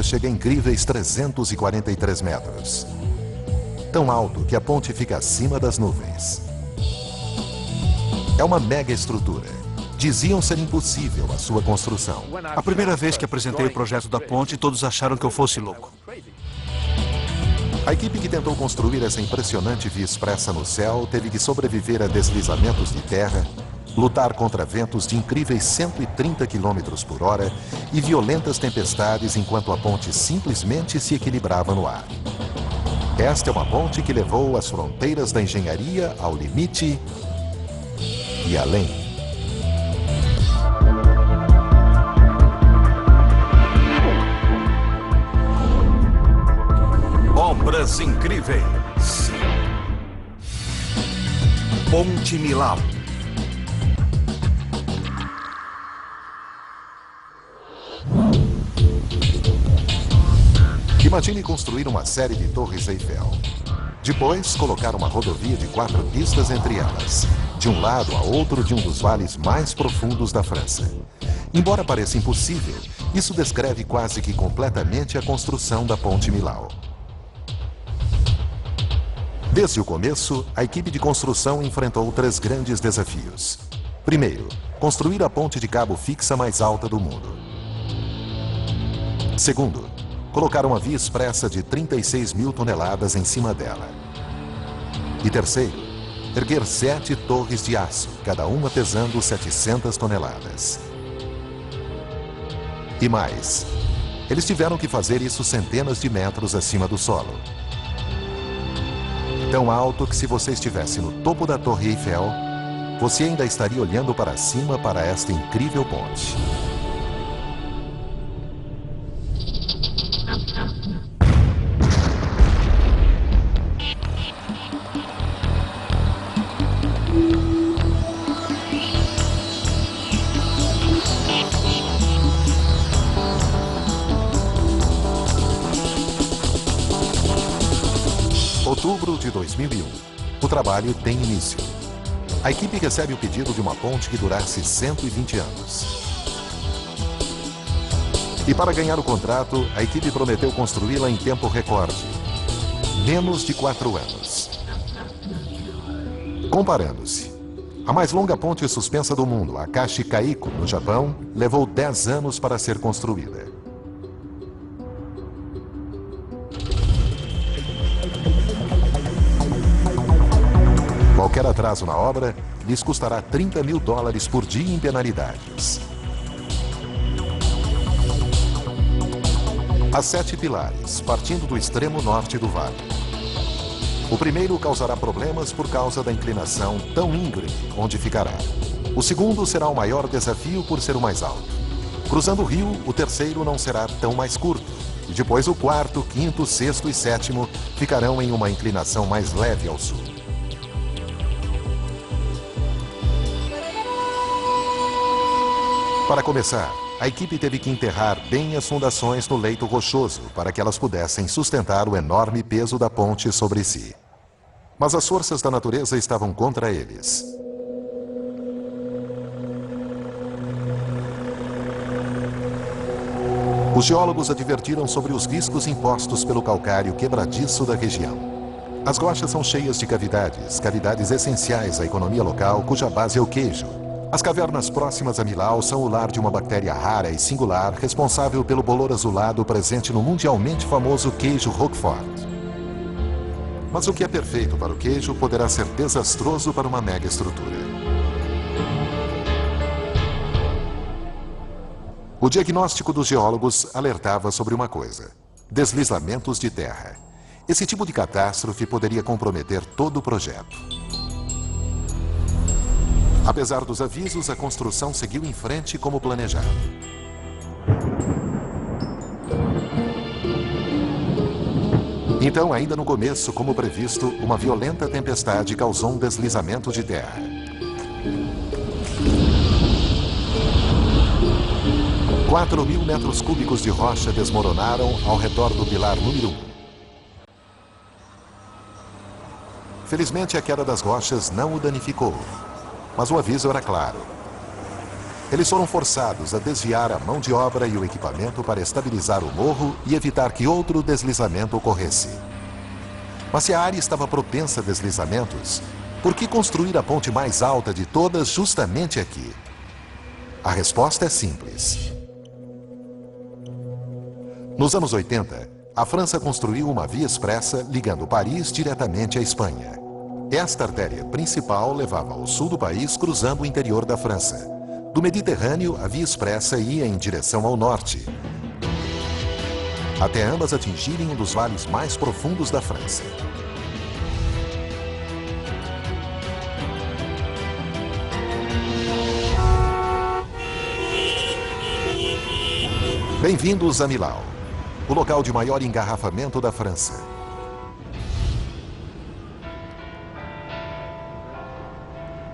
chega a incríveis 343 metros. Tão alto que a ponte fica acima das nuvens. É uma mega estrutura. Diziam ser impossível a sua construção. A primeira vez que apresentei o projeto da ponte, todos acharam que eu fosse louco. A equipe que tentou construir essa impressionante via expressa no céu teve que sobreviver a deslizamentos de terra, lutar contra ventos de incríveis 130 km por hora e violentas tempestades enquanto a ponte simplesmente se equilibrava no ar. Esta é uma ponte que levou as fronteiras da engenharia ao limite e além. Obras incríveis. Ponte Millau. Imagine construir uma série de torres Eiffel. Depois, colocar uma rodovia de 4 pistas entre elas, de um lado a outro de um dos vales mais profundos da França. Embora pareça impossível, isso descreve quase que completamente a construção da Ponte Millau. Desde o começo, a equipe de construção enfrentou 3 grandes desafios. Primeiro, construir a ponte de cabo fixa mais alta do mundo. Segundo, colocar uma via expressa de 36 mil toneladas em cima dela. E terceiro, erguer 7 torres de aço, cada uma pesando 700 toneladas. E mais, eles tiveram que fazer isso centenas de metros acima do solo. Tão alto que se você estivesse no topo da Torre Eiffel, você ainda estaria olhando para cima para esta incrível ponte. Outubro de 2001. O trabalho tem início. A equipe recebe o pedido de uma ponte que durasse 120 anos. E para ganhar o contrato, a equipe prometeu construí-la em tempo recorde. Menos de 4 anos. Comparando-se, a mais longa ponte suspensa do mundo, a Kashi-Kaiko, no Japão, levou 10 anos para ser construída. Qualquer atraso na obra lhes custará $30 mil por dia em penalidades. Há 7 pilares, partindo do extremo norte do vale. O primeiro causará problemas por causa da inclinação tão íngreme onde ficará. O segundo será o maior desafio por ser o mais alto. Cruzando o rio, o terceiro não será tão mais curto. E depois o quarto, quinto, sexto e sétimo ficarão em uma inclinação mais leve ao sul. Para começar, a equipe teve que enterrar bem as fundações no leito rochoso para que elas pudessem sustentar o enorme peso da ponte sobre si. Mas as forças da natureza estavam contra eles. Os geólogos advertiram sobre os riscos impostos pelo calcário quebradiço da região. As rochas são cheias de cavidades, cavidades essenciais à economia local, cuja base é o queijo. As cavernas próximas a Millau são o lar de uma bactéria rara e singular responsável pelo bolor azulado presente no mundialmente famoso queijo Roquefort. Mas o que é perfeito para o queijo poderá ser desastroso para uma mega estrutura. O diagnóstico dos geólogos alertava sobre uma coisa: deslizamentos de terra. Esse tipo de catástrofe poderia comprometer todo o projeto. Apesar dos avisos, a construção seguiu em frente como planejado. Então, ainda no começo, como previsto, uma violenta tempestade causou um deslizamento de terra. – 4.000 metros cúbicos de rocha desmoronaram ao redor do pilar número 1. Felizmente, a queda das rochas não o danificou. Mas o aviso era claro. Eles foram forçados a desviar a mão de obra e o equipamento para estabilizar o morro e evitar que outro deslizamento ocorresse. Mas se a área estava propensa a deslizamentos, por que construir a ponte mais alta de todas justamente aqui? A resposta é simples. Nos anos 80, a França construiu uma via expressa ligando Paris diretamente à Espanha. Esta artéria principal levava ao sul do país cruzando o interior da França. Do Mediterrâneo, a via expressa ia em direção ao norte, até ambas atingirem um dos vales mais profundos da França. Bem-vindos a Millau, o local de maior engarrafamento da França.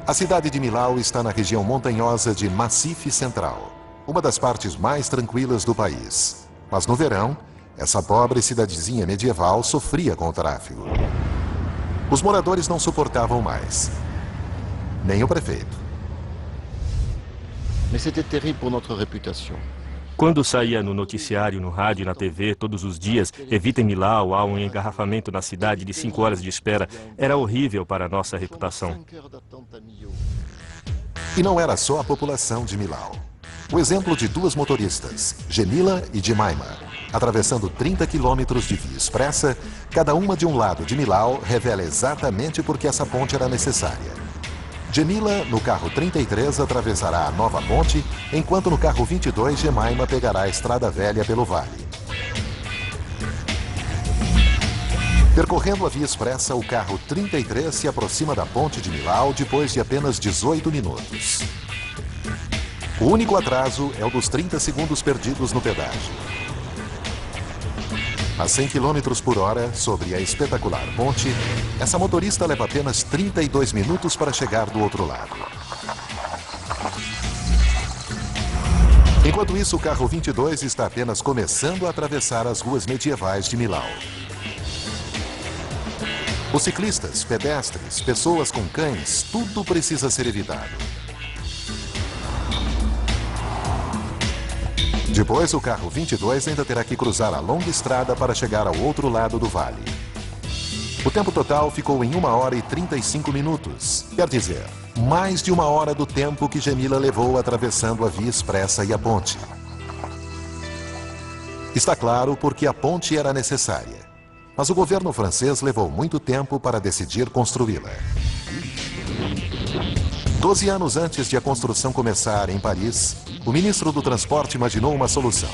A cidade de Millau está na região montanhosa de Massif Central, uma das partes mais tranquilas do país. Mas no verão, essa pobre cidadezinha medieval sofria com o tráfego. Os moradores não suportavam mais, nem o prefeito. Mais c'était terrible pour notre réputation. Quando saía no noticiário, no rádio e na TV, todos os dias, evitem Millau, há um engarrafamento na cidade de 5 horas de espera, era horrível para a nossa reputação. E não era só a população de Millau. O exemplo de duas motoristas, Gemila e Jemima, atravessando 30 quilômetros de via expressa, cada uma de um lado de Millau, revela exatamente por que essa ponte era necessária. Gemila, no carro 33, atravessará a nova ponte, enquanto no carro 22, Jemima pegará a estrada velha pelo vale. Percorrendo a via expressa, o carro 33 se aproxima da ponte de Millau depois de apenas 18 minutos. O único atraso é o dos 30 segundos perdidos no pedágio. A 100 km por hora, sobre a espetacular ponte, essa motorista leva apenas 32 minutos para chegar do outro lado. Enquanto isso, o carro 22 está apenas começando a atravessar as ruas medievais de Millau. Os ciclistas, pedestres, pessoas com cães, tudo precisa ser evitado. Depois, o carro 22 ainda terá que cruzar a longa estrada para chegar ao outro lado do vale. O tempo total ficou em 1 hora e 35 minutos. Quer dizer, mais de 1 hora do tempo que Gemila levou atravessando a via expressa e a ponte. Está claro porque a ponte era necessária. Mas o governo francês levou muito tempo para decidir construí-la. 12 anos antes de a construção começar em Paris, o ministro do Transporte imaginou uma solução.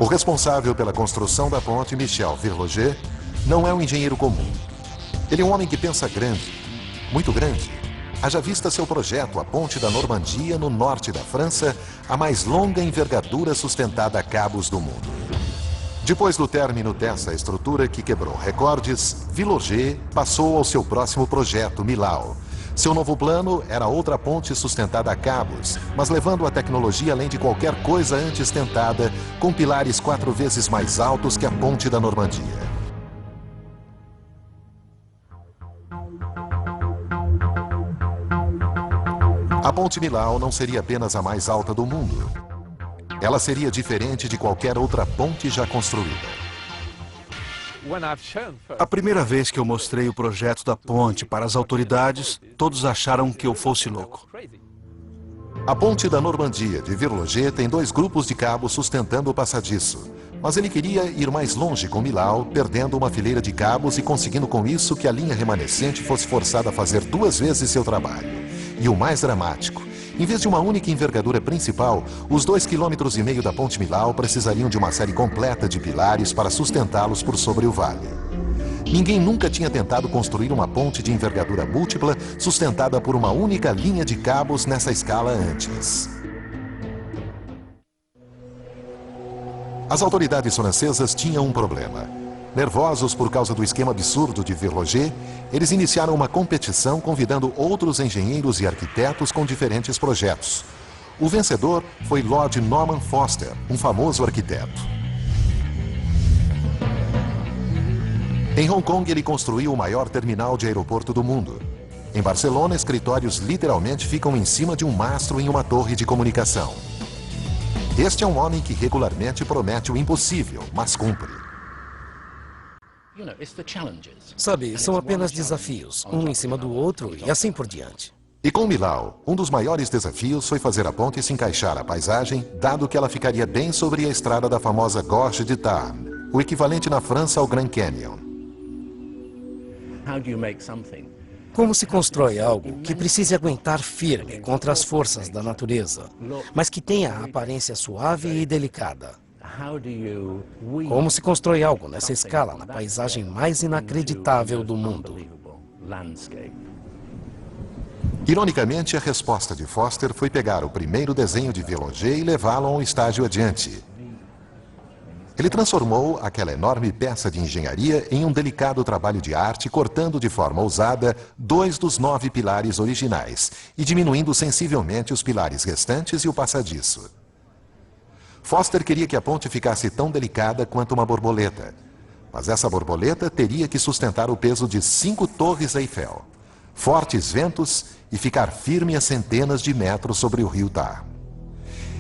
O responsável pela construção da ponte, Michel Verloger, não é um engenheiro comum. Ele é um homem que pensa grande, muito grande. Haja vista seu projeto, a Ponte da Normandia, no norte da França, a mais longa envergadura sustentada a cabos do mundo. Depois do término dessa estrutura que quebrou recordes, Verloger passou ao seu próximo projeto, Millau. Seu novo plano era outra ponte sustentada a cabos, mas levando a tecnologia além de qualquer coisa antes tentada, com pilares 4 vezes mais altos que a Ponte da Normandia. A Ponte Millau não seria apenas a mais alta do mundo. Ela seria diferente de qualquer outra ponte já construída. A primeira vez que eu mostrei o projeto da ponte para as autoridades, todos acharam que eu fosse louco. A Ponte da Normandia de Verloger tem 2 grupos de cabos sustentando o passadiço. Mas ele queria ir mais longe com Millau, perdendo uma fileira de cabos e conseguindo com isso que a linha remanescente fosse forçada a fazer 2 vezes seu trabalho. E o mais dramático, em vez de uma única envergadura principal, os 2,5 km da Ponte Millau precisariam de uma série completa de pilares para sustentá-los por sobre o vale. Ninguém nunca tinha tentado construir uma ponte de envergadura múltipla sustentada por uma única linha de cabos nessa escala antes. As autoridades francesas tinham um problema. Nervosos por causa do esquema absurdo de Verloger, eles iniciaram uma competição convidando outros engenheiros e arquitetos com diferentes projetos. O vencedor foi Lord Norman Foster, um famoso arquiteto. Em Hong Kong, ele construiu o maior terminal de aeroporto do mundo. Em Barcelona, escritórios literalmente ficam em cima de um mastro em uma torre de comunicação. Este é um homem que regularmente promete o impossível, mas cumpre. Sabe, são apenas desafios, um em cima do outro e assim por diante. E com Millau, um dos maiores desafios foi fazer a ponte se encaixar à paisagem, dado que ela ficaria bem sobre a estrada da famosa Gorge de Tarn, o equivalente na França ao Grand Canyon. Como se constrói algo que precise aguentar firme contra as forças da natureza, mas que tenha a aparência suave e delicada? Como se constrói algo nessa escala na paisagem mais inacreditável do mundo? Ironicamente, a resposta de Foster foi pegar o primeiro desenho de Viologier e levá-lo a um estágio adiante. Ele transformou aquela enorme peça de engenharia em um delicado trabalho de arte, cortando de forma ousada 2 dos 9 pilares originais e diminuindo sensivelmente os pilares restantes e o passadiço. Foster queria que a ponte ficasse tão delicada quanto uma borboleta, mas essa borboleta teria que sustentar o peso de 5 torres Eiffel, fortes ventos e ficar firme a centenas de metros sobre o rio Tarn.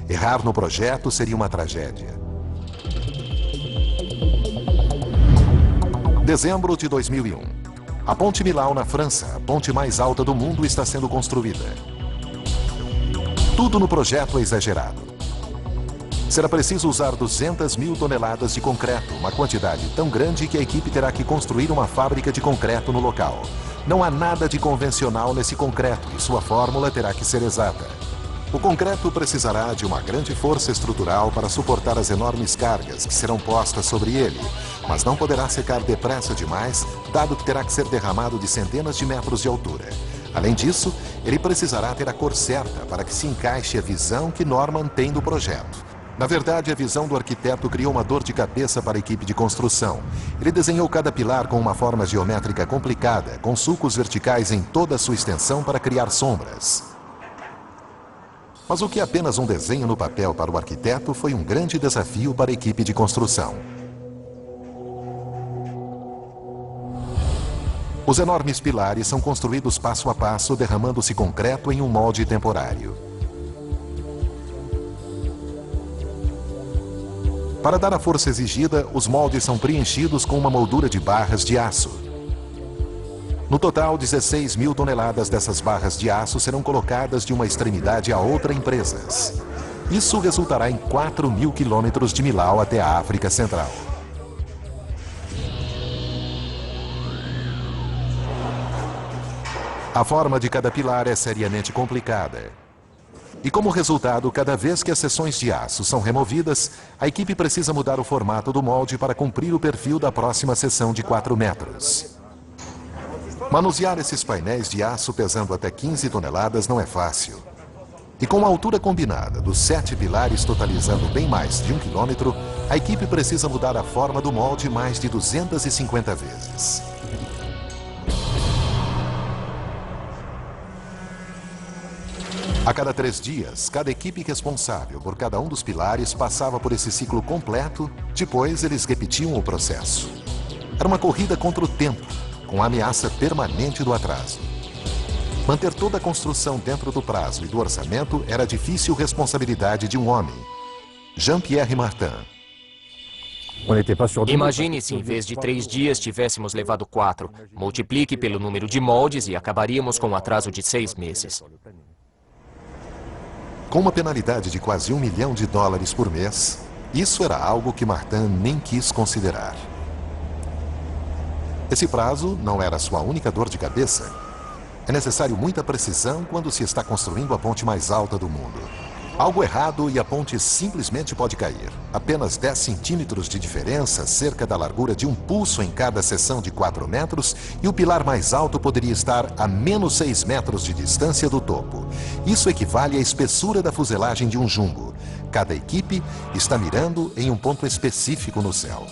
Errar no projeto seria uma tragédia. Dezembro de 2001. A Ponte Millau, na França, a ponte mais alta do mundo, está sendo construída. Tudo no projeto é exagerado. Será preciso usar 200.000 toneladas de concreto, uma quantidade tão grande que a equipe terá que construir uma fábrica de concreto no local. Não há nada de convencional nesse concreto e sua fórmula terá que ser exata. O concreto precisará de uma grande força estrutural para suportar as enormes cargas que serão postas sobre ele, mas não poderá secar depressa demais, dado que terá que ser derramado de centenas de metros de altura. Além disso, ele precisará ter a cor certa para que se encaixe a visão que Norman tem do projeto. Na verdade, a visão do arquiteto criou uma dor de cabeça para a equipe de construção. Ele desenhou cada pilar com uma forma geométrica complicada, com sulcos verticais em toda a sua extensão para criar sombras. Mas o que é apenas um desenho no papel para o arquiteto foi um grande desafio para a equipe de construção. Os enormes pilares são construídos passo a passo, derramando-se concreto em um molde temporário. Para dar a força exigida, os moldes são preenchidos com uma moldura de barras de aço. No total, 16.000 toneladas dessas barras de aço serão colocadas de uma extremidade a outra em presas. Isso resultará em 4.000 quilômetros de Millau até a África Central. A forma de cada pilar é seriamente complicada. E como resultado, cada vez que as seções de aço são removidas, a equipe precisa mudar o formato do molde para cumprir o perfil da próxima seção de 4 metros. Manusear esses painéis de aço pesando até 15 toneladas não é fácil. E com a altura combinada dos 7 pilares totalizando bem mais de 1 quilômetro, a equipe precisa mudar a forma do molde mais de 250 vezes. A cada 3 dias, cada equipe responsável por cada um dos pilares passava por esse ciclo completo, depois eles repetiam o processo. Era uma corrida contra o tempo, com a ameaça permanente do atraso. Manter toda a construção dentro do prazo e do orçamento era a difícil responsabilidade de um homem, Jean-Pierre Martin. Imagine se em vez de 3 dias tivéssemos levado 4. Multiplique pelo número de moldes e acabaríamos com um atraso de 6 meses. Com uma penalidade de quase $1 milhão por mês, isso era algo que Martin nem quis considerar. Esse prazo não era sua única dor de cabeça. É necessário muita precisão quando se está construindo a ponte mais alta do mundo. Algo errado e a ponte simplesmente pode cair. Apenas 10 centímetros de diferença, cerca da largura de um pulso em cada seção de 4 metros, e o pilar mais alto poderia estar a menos 6 metros de distância do topo. Isso equivale à espessura da fuselagem de um jumbo. Cada equipe está mirando em um ponto específico no céu.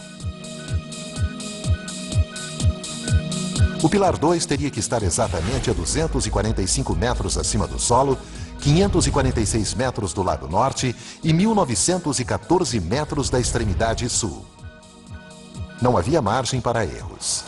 O pilar 2 teria que estar exatamente a 245 metros acima do solo, 546 metros do lado norte e 1914 metros da extremidade sul. Não havia margem para erros.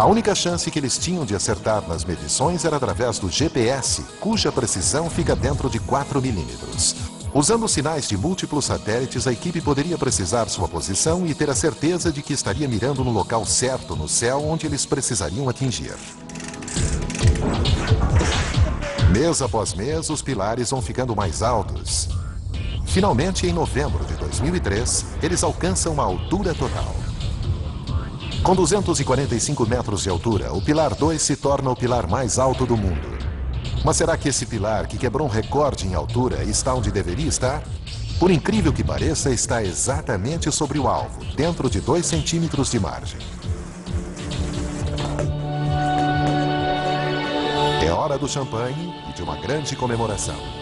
A única chance que eles tinham de acertar nas medições era através do GPS, cuja precisão fica dentro de 4 milímetros. Usando sinais de múltiplos satélites, a equipe poderia precisar sua posição e ter a certeza de que estaria mirando no local certo no céu onde eles precisariam atingir. Mês após mês, os pilares vão ficando mais altos. Finalmente, em novembro de 2003, eles alcançam a altura total. Com 245 metros de altura, o Pilar 2 se torna o pilar mais alto do mundo. Mas será que esse pilar, que quebrou um recorde em altura, está onde deveria estar? Por incrível que pareça, está exatamente sobre o alvo, dentro de 2 centímetros de margem. É hora do champanhe e de uma grande comemoração.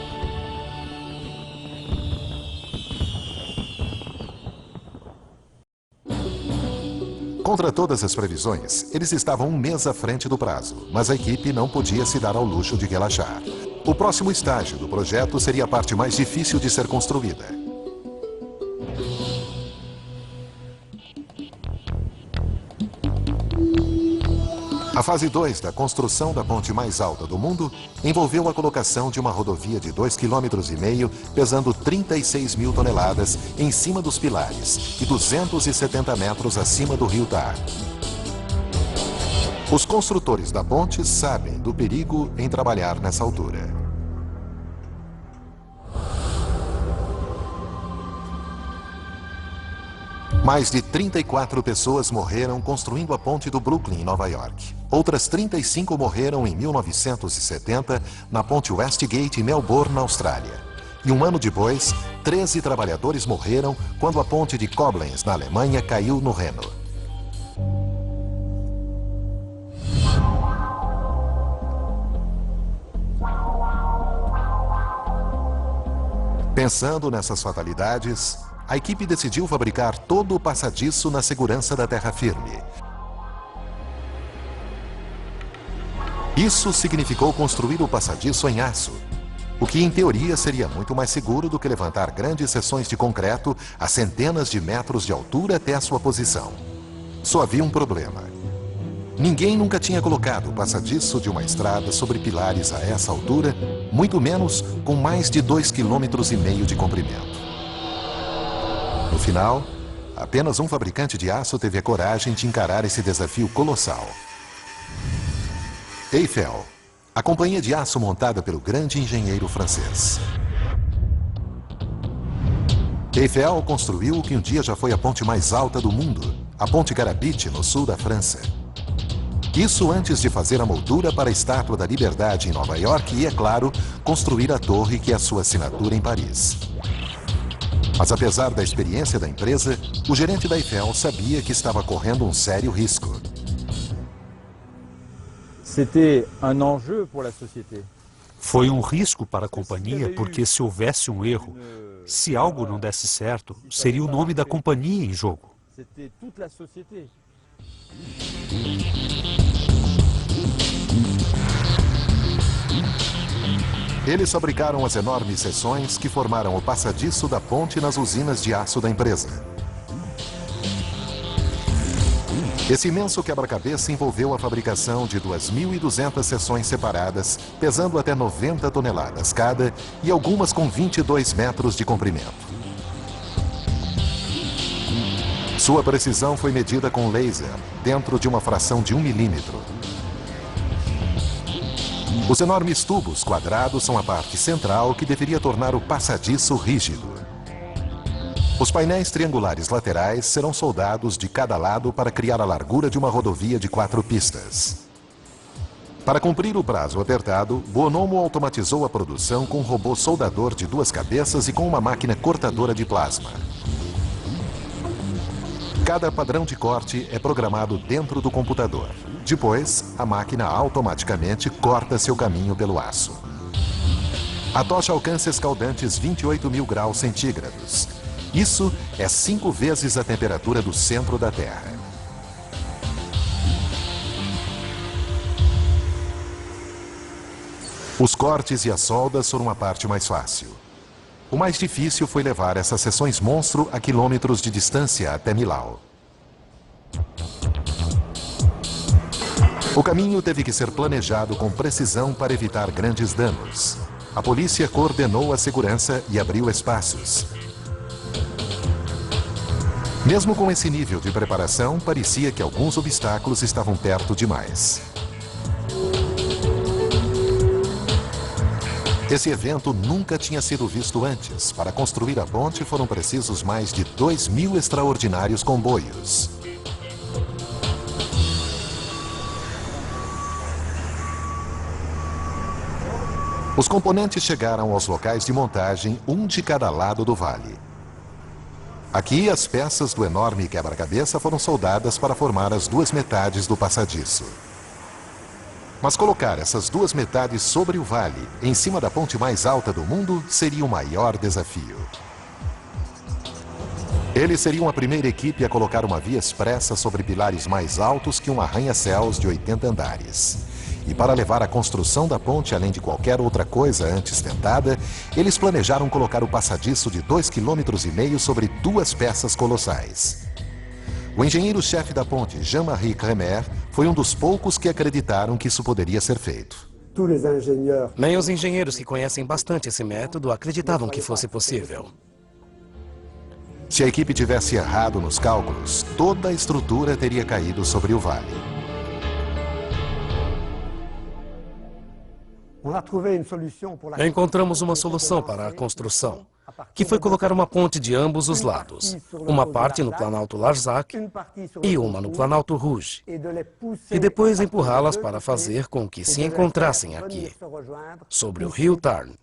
Contra todas as previsões, eles estavam um mês à frente do prazo, mas a equipe não podia se dar ao luxo de relaxar. O próximo estágio do projeto seria a parte mais difícil de ser construída. A fase 2 da construção da ponte mais alta do mundo envolveu a colocação de uma rodovia de 2,5 km, pesando 36 mil toneladas em cima dos pilares e 270 metros acima do rio Tar. Os construtores da ponte sabem do perigo em trabalhar nessa altura. Mais de 34 pessoas morreram construindo a ponte do Brooklyn, em Nova York. Outras 35 morreram em 1970 na ponte Westgate, em Melbourne, na Austrália. E um ano depois, 13 trabalhadores morreram quando a ponte de Koblenz, na Alemanha, caiu no Reno. Pensando nessas fatalidades, a equipe decidiu fabricar todo o passadiço na segurança da terra firme. Isso significou construir o passadiço em aço, o que em teoria seria muito mais seguro do que levantar grandes seções de concreto a centenas de metros de altura até a sua posição. Só havia um problema. Ninguém nunca tinha colocado o passadiço de uma estrada sobre pilares a essa altura, muito menos com mais de 2,5 km de comprimento. No final, apenas um fabricante de aço teve a coragem de encarar esse desafio colossal. Eiffel, a companhia de aço montada pelo grande engenheiro francês. Eiffel construiu o que um dia já foi a ponte mais alta do mundo, a Ponte Garabit, no sul da França. Isso antes de fazer a moldura para a Estátua da Liberdade em Nova York e, é claro, construir a torre que é a sua assinatura em Paris. Mas apesar da experiência da empresa, o gerente da Eiffel sabia que estava correndo um sério risco. Foi um risco para a companhia porque se houvesse um erro, se algo não desse certo, seria o nome da companhia em jogo. Eles fabricaram as enormes seções que formaram o passadiço da ponte nas usinas de aço da empresa. Esse imenso quebra-cabeça envolveu a fabricação de 2.200 seções separadas, pesando até 90 toneladas cada e algumas com 22 metros de comprimento. Sua precisão foi medida com laser, dentro de uma fração de 1 milímetro. Os enormes tubos quadrados são a parte central que deveria tornar o passadiço rígido. Os painéis triangulares laterais serão soldados de cada lado para criar a largura de uma rodovia de 4 pistas. Para cumprir o prazo apertado, Bonomo automatizou a produção com um robô soldador de 2 cabeças e com uma máquina cortadora de plasma. Cada padrão de corte é programado dentro do computador. Depois, a máquina automaticamente corta seu caminho pelo aço. A tocha alcança escaldantes 28.000 graus centígrados. Isso é 5 vezes a temperatura do centro da Terra. Os cortes e as soldas foram a parte mais fácil. O mais difícil foi levar essas seções monstro a quilômetros de distância até Millau. O caminho teve que ser planejado com precisão para evitar grandes danos. A polícia coordenou a segurança e abriu espaços. Mesmo com esse nível de preparação, parecia que alguns obstáculos estavam perto demais. Esse evento nunca tinha sido visto antes. Para construir a ponte foram precisos mais de 2.000 extraordinários comboios. Os componentes chegaram aos locais de montagem, um de cada lado do vale. Aqui, as peças do enorme quebra-cabeça foram soldadas para formar as duas metades do passadiço. Mas colocar essas duas metades sobre o vale, em cima da ponte mais alta do mundo, seria o maior desafio. Eles seriam a primeira equipe a colocar uma via expressa sobre pilares mais altos que um arranha-céus de 80 andares. E para levar a construção da ponte além de qualquer outra coisa antes tentada, eles planejaram colocar o passadiço de 2,5 km sobre duas peças colossais. O engenheiro-chefe da ponte, Jean-Marie Crémer, foi um dos poucos que acreditaram que isso poderia ser feito. Nem os engenheiros que conhecem bastante esse método acreditavam que fosse possível. Se a equipe tivesse errado nos cálculos, toda a estrutura teria caído sobre o vale. Encontramos uma solução para a construção, que foi colocar uma ponte de ambos os lados, uma parte no Planalto Larzac e uma no Planalto Rouge, e depois empurrá-las para fazer com que se encontrassem aqui, sobre o rio Tarn.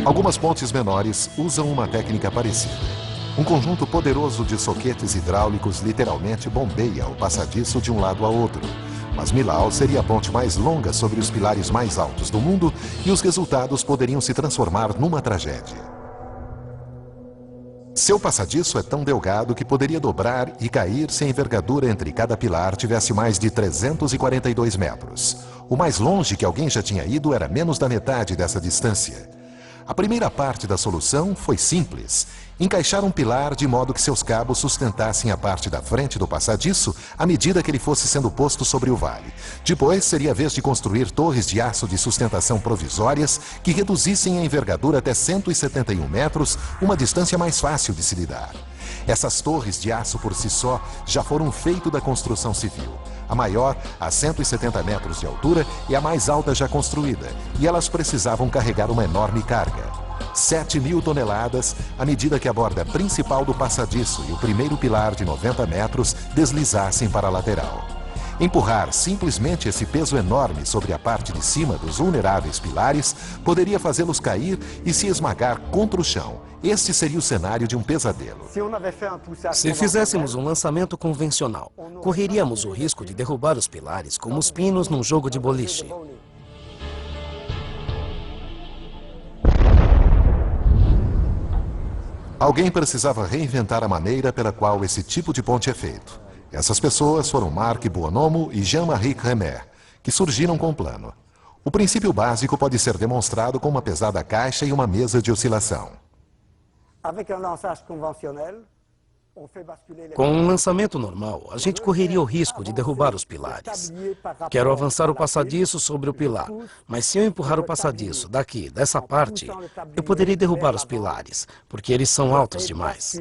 Algumas pontes menores usam uma técnica parecida. Um conjunto poderoso de soquetes hidráulicos literalmente bombeia o passadiço de um lado a outro. Mas Millau seria a ponte mais longa sobre os pilares mais altos do mundo e os resultados poderiam se transformar numa tragédia. Seu passadiço é tão delgado que poderia dobrar e cair se a envergadura entre cada pilar tivesse mais de 342 metros. O mais longe que alguém já tinha ido era menos da metade dessa distância. A primeira parte da solução foi simples. Encaixar um pilar de modo que seus cabos sustentassem a parte da frente do passadiço à medida que ele fosse sendo posto sobre o vale. Depois, seria a vez de construir torres de aço de sustentação provisórias que reduzissem a envergadura até 171 metros, uma distância mais fácil de se lidar. Essas torres de aço por si só já foram um feito da construção civil. A maior, a 170 metros de altura, é a mais alta já construída, e elas precisavam carregar uma enorme carga. 7.000 toneladas, à medida que a borda principal do passadiço e o primeiro pilar de 90 metros deslizassem para a lateral. Empurrar simplesmente esse peso enorme sobre a parte de cima dos vulneráveis pilares poderia fazê-los cair e se esmagar contra o chão. Este seria o cenário de um pesadelo. Se fizéssemos um lançamento convencional, correríamos o risco de derrubar os pilares como os pinos num jogo de boliche. Alguém precisava reinventar a maneira pela qual esse tipo de ponte é feito. Essas pessoas foram Marc Buonomo e Jean-Marie Crémer, que surgiram com um plano. O princípio básico pode ser demonstrado com uma pesada caixa e uma mesa de oscilação. Com um lançamento normal, a gente correria o risco de derrubar os pilares. Quero avançar o passadiço sobre o pilar, mas se eu empurrar o passadiço daqui, dessa parte, eu poderia derrubar os pilares, porque eles são altos demais.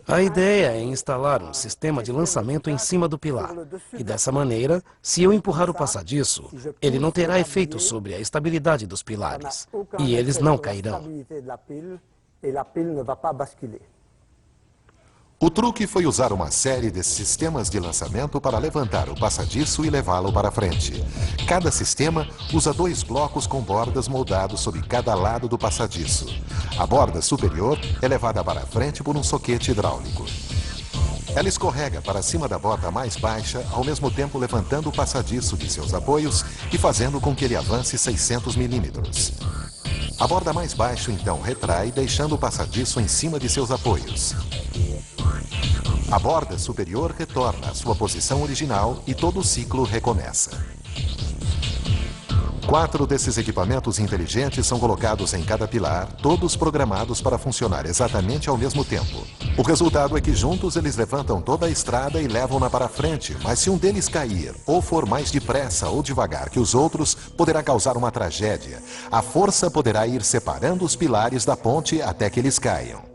A ideia é instalar um sistema de lançamento em cima do pilar. E dessa maneira, se eu empurrar o passadiço, ele não terá efeito sobre a estabilidade dos pilares. E eles não cairão. O truque foi usar uma série de sistemas de lançamento para levantar o passadiço e levá-lo para frente. Cada sistema usa 2 blocos com bordas moldados sobre cada lado do passadiço. A borda superior é levada para frente por um soquete hidráulico. Ela escorrega para cima da borda mais baixa, ao mesmo tempo levantando o passadiço de seus apoios e fazendo com que ele avance 600 milímetros. A borda mais baixa então retrai, deixando o passadiço em cima de seus apoios. A borda superior retorna à sua posição original e todo o ciclo recomeça. 4 desses equipamentos inteligentes são colocados em cada pilar, todos programados para funcionar exatamente ao mesmo tempo. O resultado é que juntos eles levantam toda a estrada e levam-na para frente, mas se um deles cair, ou for mais depressa ou devagar que os outros, poderá causar uma tragédia. A força poderá ir separando os pilares da ponte até que eles caiam.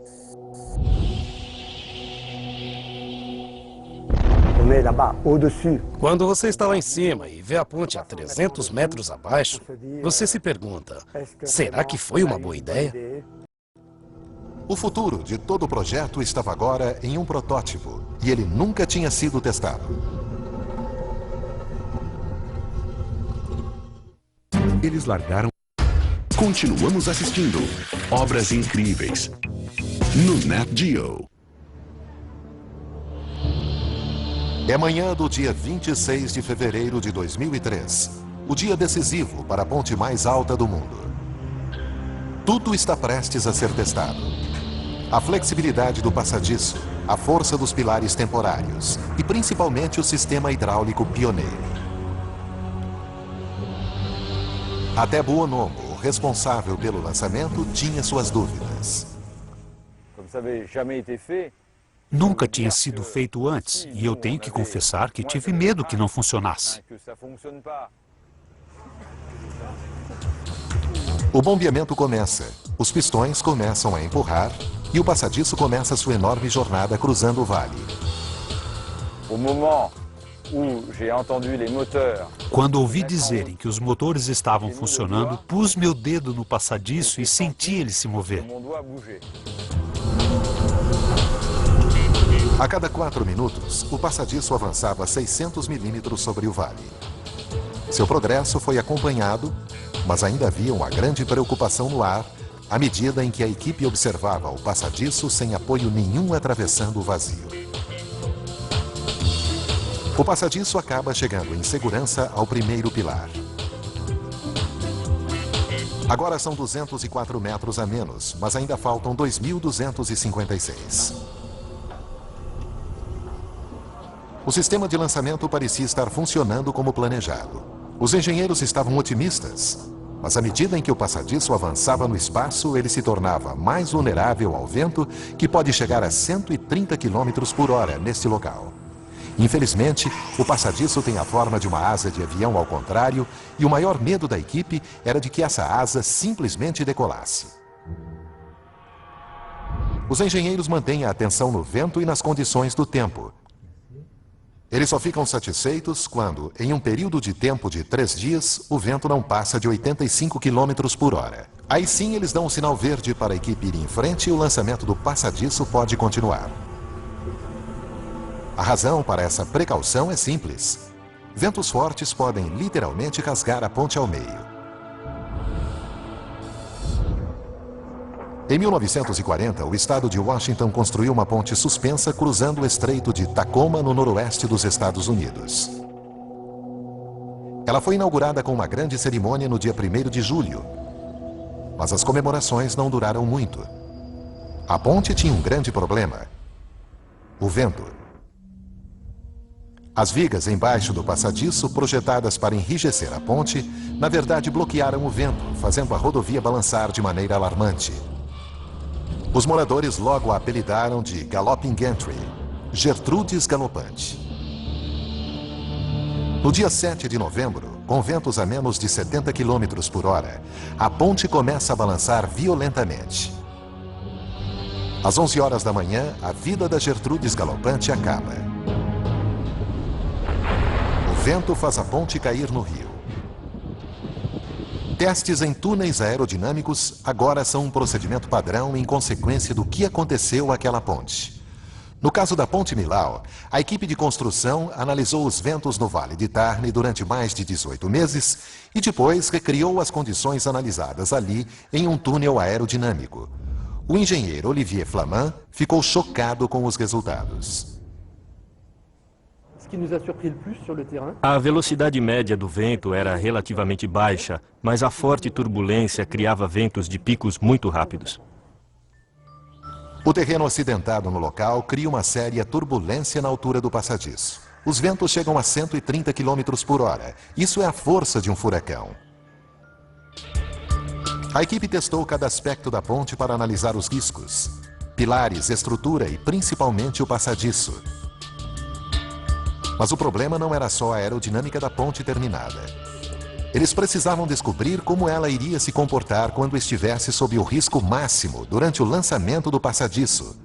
Quando você está lá em cima e vê a ponte a 300 metros abaixo, você se pergunta, será que foi uma boa ideia? O futuro de todo o projeto estava agora em um protótipo, e ele nunca tinha sido testado. Eles largaram. Continuamos assistindo Obras Incríveis no Nat Geo. É manhã do dia 26 de fevereiro de 2003, o dia decisivo para a ponte mais alta do mundo. Tudo está prestes a ser testado. A flexibilidade do passadiço, a força dos pilares temporários e principalmente o sistema hidráulico pioneiro. Até Buonomo, o responsável pelo lançamento, tinha suas dúvidas. Nunca tinha sido feito antes, e eu tenho que confessar que tive medo que não funcionasse. O bombeamento começa, os pistões começam a empurrar e o passadiço começa sua enorme jornada cruzando o vale. Quando ouvi dizerem que os motores estavam funcionando, pus meu dedo no passadiço e senti ele se mover. A cada 4 minutos, o passadiço avançava 600 milímetros sobre o vale. Seu progresso foi acompanhado, mas ainda havia uma grande preocupação no ar, à medida em que a equipe observava o passadiço sem apoio nenhum atravessando o vazio. O passadiço acaba chegando em segurança ao primeiro pilar. Agora são 204 metros a menos, mas ainda faltam 2.256. O sistema de lançamento parecia estar funcionando como planejado. Os engenheiros estavam otimistas, mas à medida em que o passadiço avançava no espaço, ele se tornava mais vulnerável ao vento, que pode chegar a 130 km por hora neste local. Infelizmente, o passadiço tem a forma de uma asa de avião ao contrário, e o maior medo da equipe era de que essa asa simplesmente decolasse. Os engenheiros mantêm a atenção no vento e nas condições do tempo. Eles só ficam satisfeitos quando, em um período de tempo de 3 dias, o vento não passa de 85 km por hora. Aí sim eles dão um sinal verde para a equipe ir em frente e o lançamento do passadiço pode continuar. A razão para essa precaução é simples. Ventos fortes podem literalmente rasgar a ponte ao meio. Em 1940, o estado de Washington construiu uma ponte suspensa cruzando o estreito de Tacoma, no noroeste dos Estados Unidos. Ela foi inaugurada com uma grande cerimônia no dia 1º de julho. Mas as comemorações não duraram muito. A ponte tinha um grande problema: o vento. As vigas embaixo do passadiço, projetadas para enrijecer a ponte, na verdade bloquearam o vento, fazendo a rodovia balançar de maneira alarmante. Os moradores logo a apelidaram de Galloping Gantry, Gertrudes Galopante. No dia 7 de novembro, com ventos a menos de 70 km por hora, a ponte começa a balançar violentamente. Às 11 horas da manhã, a vida da Gertrudes Galopante acaba. O vento faz a ponte cair no rio. Testes em túneis aerodinâmicos agora são um procedimento padrão em consequência do que aconteceu àquela ponte. No caso da Ponte Millau, a equipe de construção analisou os ventos no Vale de Tarn durante mais de 18 meses e depois recriou as condições analisadas ali em um túnel aerodinâmico. O engenheiro Olivier Flamand ficou chocado com os resultados. A velocidade média do vento era relativamente baixa, mas a forte turbulência criava ventos de picos muito rápidos. O terreno acidentado no local cria uma séria turbulência na altura do passadiço. Os ventos chegam a 130 km por hora. Isso é a força de um furacão. A equipe testou cada aspecto da ponte para analisar os riscos. Pilares, estrutura e principalmente o passadiço. Mas o problema não era só a aerodinâmica da ponte terminada. Eles precisavam descobrir como ela iria se comportar quando estivesse sob o risco máximo durante o lançamento do passadiço.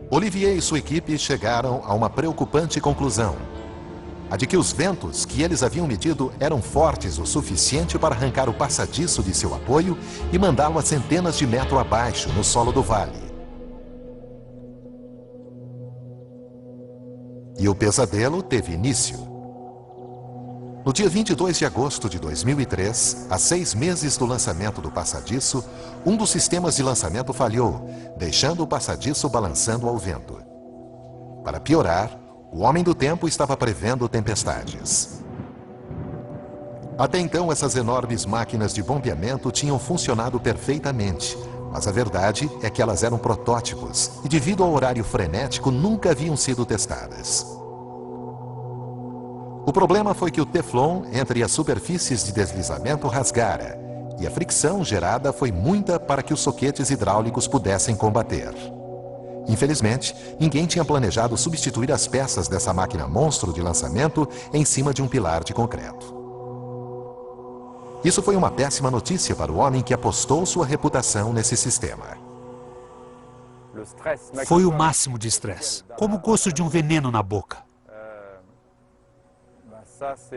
Olivier e sua equipe chegaram a uma preocupante conclusão. A de que os ventos que eles haviam medido eram fortes o suficiente para arrancar o passadiço de seu apoio e mandá-lo a centenas de metros abaixo, no solo do vale. E o pesadelo teve início. No dia 22 de agosto de 2003, a 6 meses do lançamento do passadiço, um dos sistemas de lançamento falhou, deixando o passadiço balançando ao vento. Para piorar, o Homem do Tempo estava prevendo tempestades. Até então, essas enormes máquinas de bombeamento tinham funcionado perfeitamente, mas a verdade é que elas eram protótipos e, devido ao horário frenético, nunca haviam sido testadas. O problema foi que o teflon entre as superfícies de deslizamento rasgara, e a fricção gerada foi muita para que os soquetes hidráulicos pudessem combater. Infelizmente, ninguém tinha planejado substituir as peças dessa máquina monstro de lançamento em cima de um pilar de concreto. Isso foi uma péssima notícia para o homem que apostou sua reputação nesse sistema. Foi o máximo de estresse, como o gosto de um veneno na boca.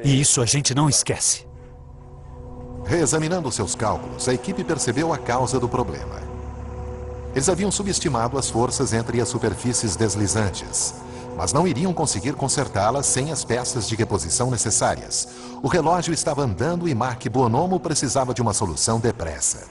E isso a gente não esquece. Reexaminando seus cálculos, a equipe percebeu a causa do problema. Eles haviam subestimado as forças entre as superfícies deslizantes, mas não iriam conseguir consertá-las sem as peças de reposição necessárias. O relógio estava andando e Marc Bonomo precisava de uma solução depressa.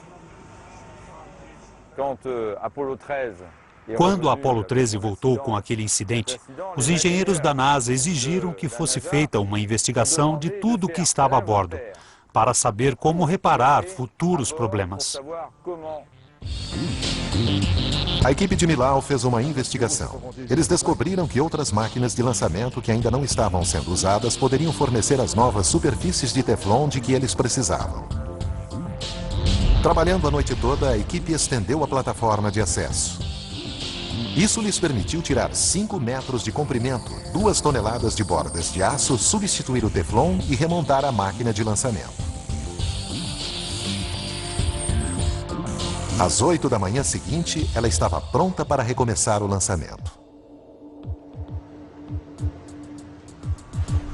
Quando o Apollo 13 voltou com aquele incidente, os engenheiros da NASA exigiram que fosse feita uma investigação de tudo o que estava a bordo, para saber como reparar futuros problemas. A equipe de Millau fez uma investigação. Eles descobriram que outras máquinas de lançamento que ainda não estavam sendo usadas poderiam fornecer as novas superfícies de teflon de que eles precisavam. Trabalhando a noite toda, a equipe estendeu a plataforma de acesso. Isso lhes permitiu tirar 5 metros de comprimento, 2 toneladas de bordas de aço, substituir o teflon e remontar a máquina de lançamento. Às 8 da manhã seguinte, ela estava pronta para recomeçar o lançamento.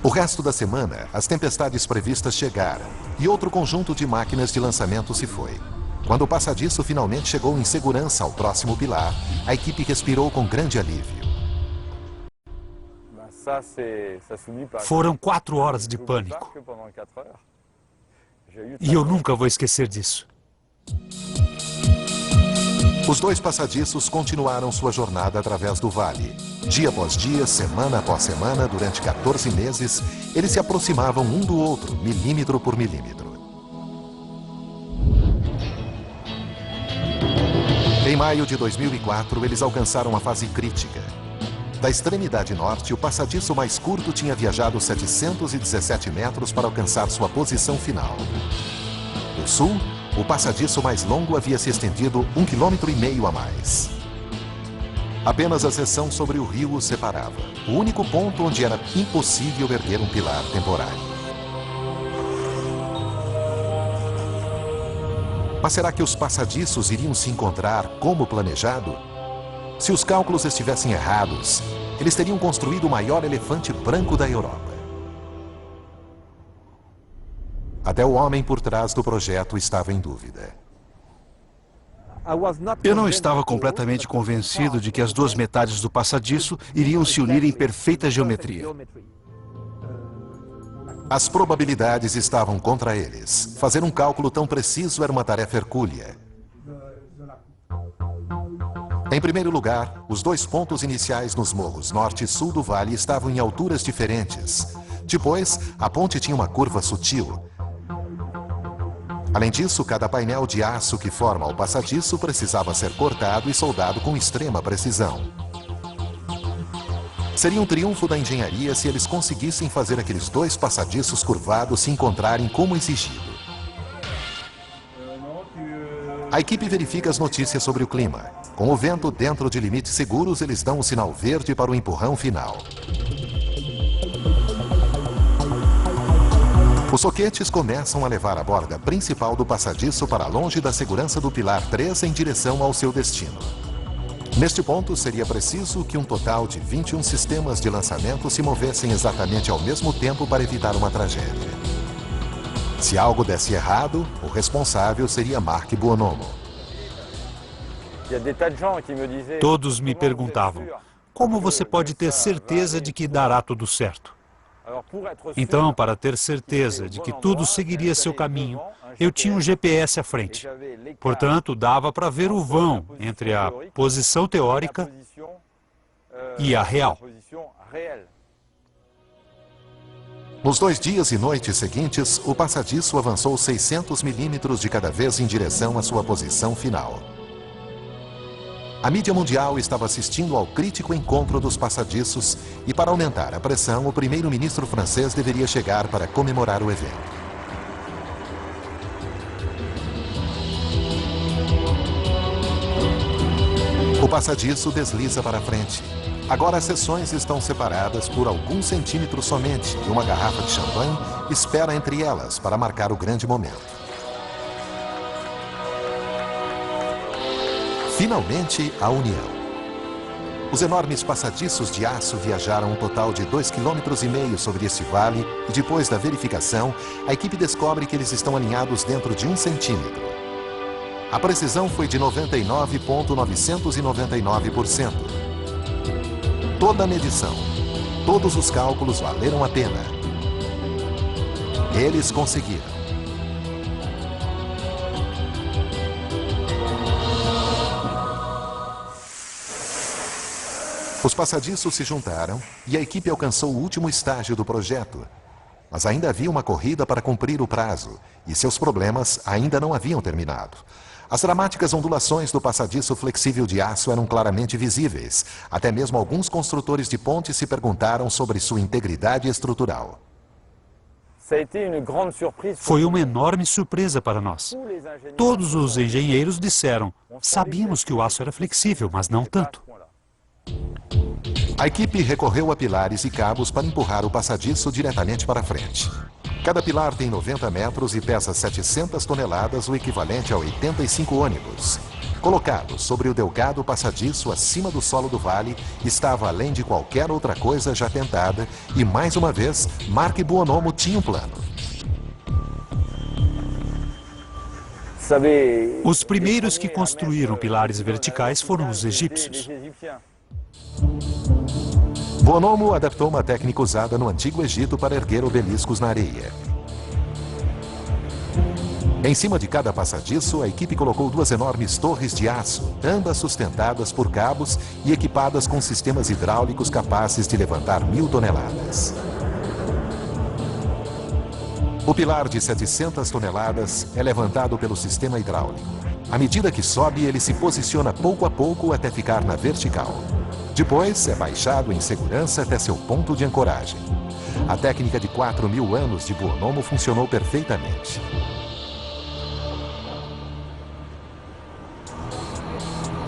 O resto da semana, as tempestades previstas chegaram e outro conjunto de máquinas de lançamento se foi. Quando o passadiço finalmente chegou em segurança ao próximo pilar, a equipe respirou com grande alívio. Foram 4 horas de pânico. E eu nunca vou esquecer disso. Os 2 passadiços continuaram sua jornada através do vale. Dia após dia, semana após semana, durante 14 meses, eles se aproximavam um do outro, milímetro por milímetro. Em maio de 2004, eles alcançaram a fase crítica. Da extremidade norte, o passadiço mais curto tinha viajado 717 metros para alcançar sua posição final. Do sul, o passadiço mais longo havia se estendido 1,5 km a mais. Apenas a seção sobre o rio os separava, o único ponto onde era impossível erguer um pilar temporário. Mas será que os passadiços iriam se encontrar como planejado? Se os cálculos estivessem errados, eles teriam construído o maior elefante branco da Europa. Até o homem por trás do projeto estava em dúvida. Eu não estava completamente convencido de que as 2 metades do passadiço iriam se unir em perfeita geometria. As probabilidades estavam contra eles. Fazer um cálculo tão preciso era uma tarefa hercúlea. Em primeiro lugar, os 2 pontos iniciais nos morros norte e sul do vale estavam em alturas diferentes. Depois, a ponte tinha uma curva sutil. Além disso, cada painel de aço que forma o passadiço precisava ser cortado e soldado com extrema precisão. Seria um triunfo da engenharia se eles conseguissem fazer aqueles 2 passadiços curvados se encontrarem como exigido. A equipe verifica as notícias sobre o clima. Com o vento dentro de limites seguros, eles dão o sinal verde para o empurrão final. Os soquetes começam a levar a borda principal do passadiço para longe da segurança do pilar 3 em direção ao seu destino. Neste ponto, seria preciso que um total de 21 sistemas de lançamento se movessem exatamente ao mesmo tempo para evitar uma tragédia. Se algo desse errado, o responsável seria Marc Buonomo. Todos me perguntavam, como você pode ter certeza de que dará tudo certo? Então, para ter certeza de que tudo seguiria seu caminho, eu tinha um GPS à frente. Portanto, dava para ver o vão entre a posição teórica e a real. Nos 2 dias e noites seguintes, o passadiço avançou 600 milímetros de cada vez em direção à sua posição final. A mídia mundial estava assistindo ao crítico encontro dos passadiços e, para aumentar a pressão, o primeiro-ministro francês deveria chegar para comemorar o evento. O passadiço desliza para frente. Agora as seções estão separadas por alguns centímetros somente e uma garrafa de champanhe espera entre elas para marcar o grande momento. Finalmente, a união. Os enormes passadiços de aço viajaram um total de 2,5 km sobre este vale e, depois da verificação, a equipe descobre que eles estão alinhados dentro de 1 centímetro. A precisão foi de 99,999%. Toda a medição, todos os cálculos valeram a pena. Eles conseguiram. Os passadiços se juntaram e a equipe alcançou o último estágio do projeto. Mas ainda havia uma corrida para cumprir o prazo e seus problemas ainda não haviam terminado. As dramáticas ondulações do passadiço flexível de aço eram claramente visíveis. Até mesmo alguns construtores de pontes se perguntaram sobre sua integridade estrutural. Foi uma enorme surpresa para nós. Todos os engenheiros disseram, sabíamos que o aço era flexível, mas não tanto. A equipe recorreu a pilares e cabos para empurrar o passadiço diretamente para frente. Cada pilar tem 90 metros e pesa 700 toneladas, o equivalente a 85 ônibus. Colocado sobre o delgado passadiço acima do solo do vale, estava além de qualquer outra coisa já tentada e, mais uma vez, Marc Buonomo tinha um plano. Os primeiros que construíram pilares verticais foram os egípcios. Buonomo adaptou uma técnica usada no Antigo Egito para erguer obeliscos na areia. Em cima de cada passadiço, a equipe colocou 2 enormes torres de aço, ambas sustentadas por cabos e equipadas com sistemas hidráulicos capazes de levantar 1000 toneladas. O pilar de 700 toneladas é levantado pelo sistema hidráulico. À medida que sobe, ele se posiciona pouco a pouco até ficar na vertical. Depois, é baixado em segurança até seu ponto de ancoragem. A técnica de 4.000 anos de Buonomo funcionou perfeitamente.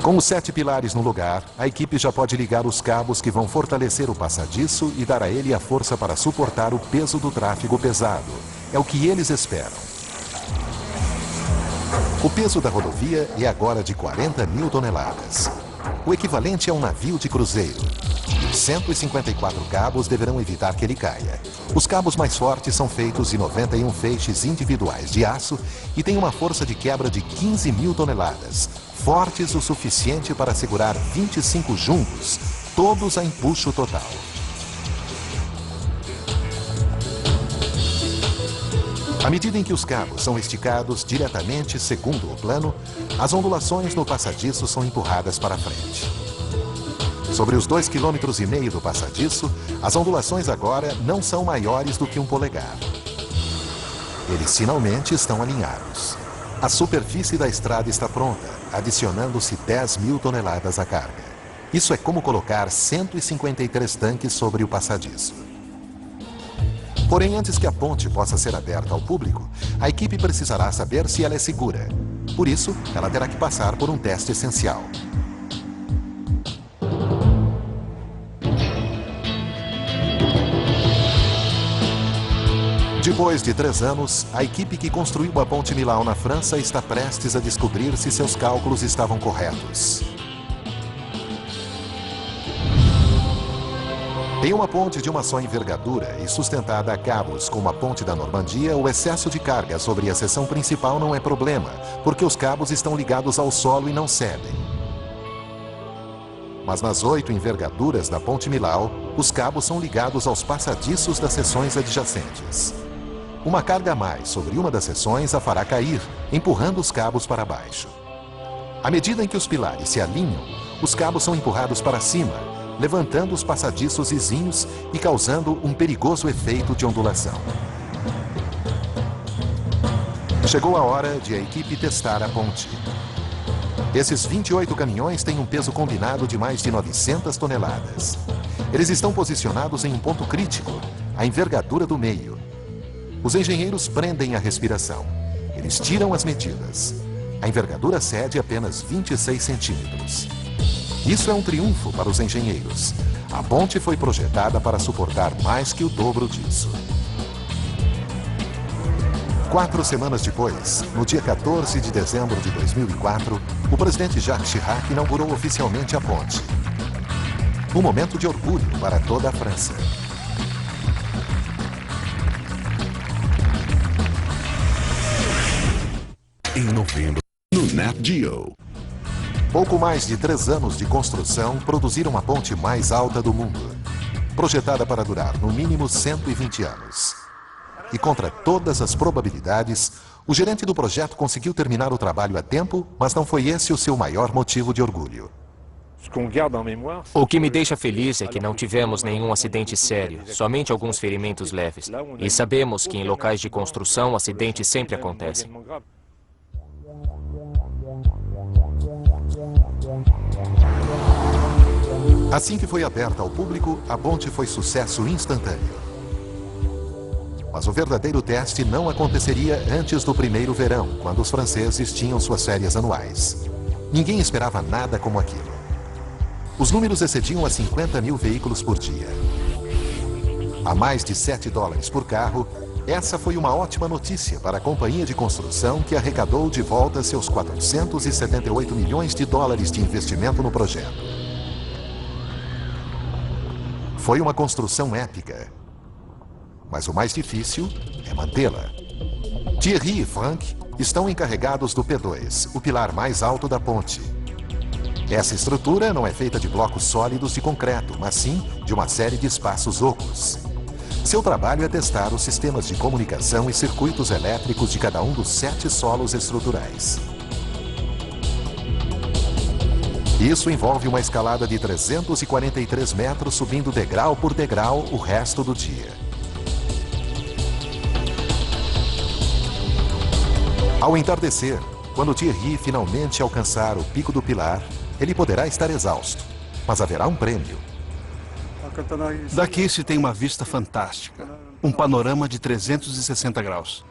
Com os 7 pilares no lugar, a equipe já pode ligar os cabos que vão fortalecer o passadiço e dar a ele a força para suportar o peso do tráfego pesado. É o que eles esperam. O peso da rodovia é agora de 40.000 toneladas. O equivalente a um navio de cruzeiro. E os 154 cabos deverão evitar que ele caia. Os cabos mais fortes são feitos de 91 feixes individuais de aço e têm uma força de quebra de 15.000 toneladas, fortes o suficiente para segurar 25 jumbos, todos a empuxo total. À medida em que os cabos são esticados diretamente segundo o plano, as ondulações no passadiço são empurradas para frente. Sobre os 2,5 km do passadiço, as ondulações agora não são maiores do que 1 polegar. Eles finalmente estão alinhados. A superfície da estrada está pronta, adicionando-se 10.000 toneladas à carga. Isso é como colocar 153 tanques sobre o passadiço. Porém, antes que a ponte possa ser aberta ao público, a equipe precisará saber se ela é segura. Por isso, ela terá que passar por um teste essencial. Depois de 3 anos, a equipe que construiu a Ponte Millau na França está prestes a descobrir se seus cálculos estavam corretos. Em uma ponte de uma só envergadura e sustentada a cabos como a Ponte da Normandia, o excesso de carga sobre a seção principal não é problema, porque os cabos estão ligados ao solo e não cedem. Mas nas 8 envergaduras da Ponte Millau, os cabos são ligados aos passadiços das seções adjacentes. Uma carga a mais sobre uma das seções a fará cair, empurrando os cabos para baixo. À medida em que os pilares se alinham, os cabos são empurrados para cima, levantando os passadiços vizinhos e causando um perigoso efeito de ondulação. Chegou a hora de a equipe testar a ponte. Esses 28 caminhões têm um peso combinado de mais de 900 toneladas. Eles estão posicionados em um ponto crítico, a envergadura do meio. Os engenheiros prendem a respiração. Eles tiram as medidas. A envergadura cede apenas 26 centímetros. Isso é um triunfo para os engenheiros. A ponte foi projetada para suportar mais que o dobro disso. 4 semanas depois, no dia 14 de dezembro de 2004, o presidente Jacques Chirac inaugurou oficialmente a ponte. Um momento de orgulho para toda a França. Em novembro, no Nat Geo. Pouco mais de 3 anos de construção produziram a ponte mais alta do mundo, projetada para durar no mínimo 120 anos. E contra todas as probabilidades, o gerente do projeto conseguiu terminar o trabalho a tempo, mas não foi esse o seu maior motivo de orgulho. O que me deixa feliz é que não tivemos nenhum acidente sério, somente alguns ferimentos leves. E sabemos que em locais de construção, acidentes sempre acontecem. Assim que foi aberta ao público, a ponte foi sucesso instantâneo. Mas o verdadeiro teste não aconteceria antes do primeiro verão, quando os franceses tinham suas férias anuais. Ninguém esperava nada como aquilo. Os números excediam a 50 mil veículos por dia. A mais de $7 por carro, essa foi uma ótima notícia para a companhia de construção que arrecadou de volta seus 478 milhões de dólares de investimento no projeto. Foi uma construção épica, mas o mais difícil é mantê-la. Thierry e Franck estão encarregados do P2, o pilar mais alto da ponte. Essa estrutura não é feita de blocos sólidos de concreto, mas sim de uma série de espaços ocos. Seu trabalho é testar os sistemas de comunicação e circuitos elétricos de cada um dos 7 solos estruturais. Isso envolve uma escalada de 343 metros subindo degrau por degrau o resto do dia. Ao entardecer, quando Thierry finalmente alcançar o pico do pilar, ele poderá estar exausto, mas haverá um prêmio. Daqui se tem uma vista fantástica. Um panorama de 360 graus.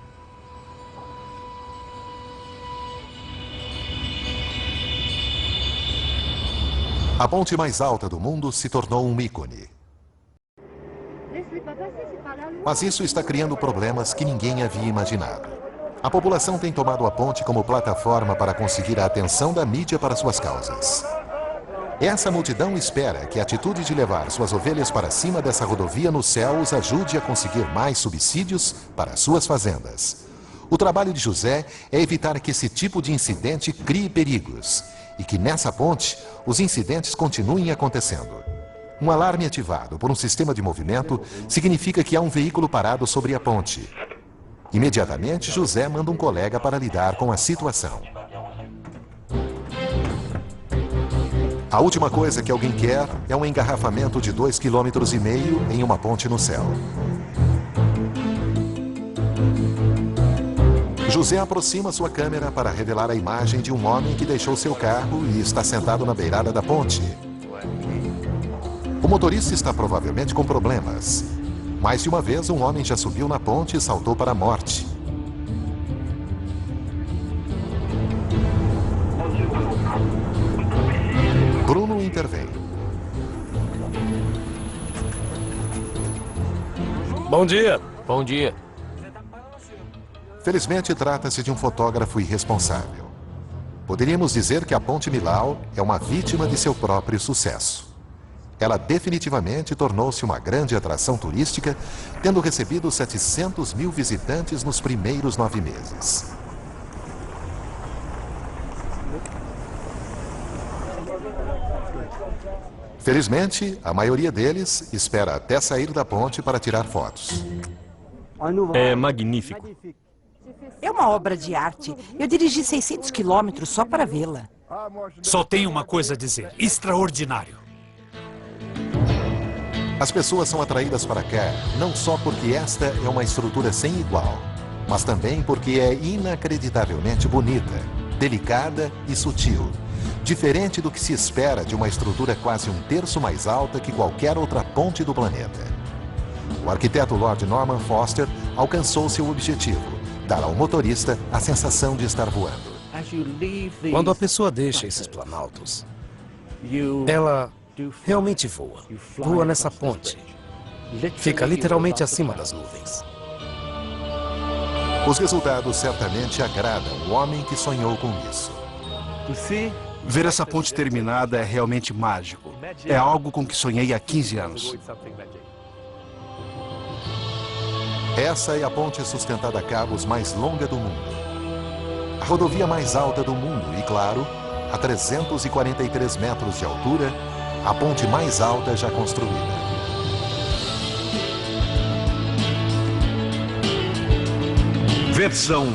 A ponte mais alta do mundo se tornou um ícone. Mas isso está criando problemas que ninguém havia imaginado. A população tem tomado a ponte como plataforma para conseguir a atenção da mídia para suas causas. Essa multidão espera que a atitude de levar suas ovelhas para cima dessa rodovia no céu os ajude a conseguir mais subsídios para suas fazendas. O trabalho de José é evitar que esse tipo de incidente crie perigos e que nessa ponte os incidentes continuem acontecendo. Um alarme ativado por um sistema de movimento significa que há um veículo parado sobre a ponte. Imediatamente, José manda um colega para lidar com a situação. A última coisa que alguém quer é um engarrafamento de 2,5 km em uma ponte no céu. José aproxima sua câmera para revelar a imagem de um homem que deixou seu carro e está sentado na beirada da ponte. O motorista está provavelmente com problemas. Mais de uma vez, um homem já subiu na ponte e saltou para a morte. Bom dia. Bom dia. Felizmente, trata-se de um fotógrafo irresponsável. Poderíamos dizer que a Ponte Millau é uma vítima de seu próprio sucesso. Ela definitivamente tornou-se uma grande atração turística, tendo recebido 700 mil visitantes nos primeiros 9 meses. Felizmente, a maioria deles espera até sair da ponte para tirar fotos. É magnífico. É uma obra de arte. Eu dirigi 600 quilômetros só para vê-la. Só tenho uma coisa a dizer: extraordinário. As pessoas são atraídas para cá não só porque esta é uma estrutura sem igual, mas também porque é inacreditavelmente bonita, delicada e sutil, diferente do que se espera de uma estrutura quase 1/3 mais alta que qualquer outra ponte do planeta. O arquiteto Lord Norman Foster alcançou seu objetivo: dar ao motorista a sensação de estar voando. Quando a pessoa deixa esses planaltos, ela realmente voa. Voa nessa ponte. Fica literalmente acima das nuvens. Os resultados certamente agradam o homem que sonhou com isso. Ver essa ponte terminada é realmente mágico. É algo com que sonhei há 15 anos. Essa é a ponte sustentada a cabos mais longa do mundo. A rodovia mais alta do mundo e, claro, a 343 metros de altura, a ponte mais alta já construída. Versão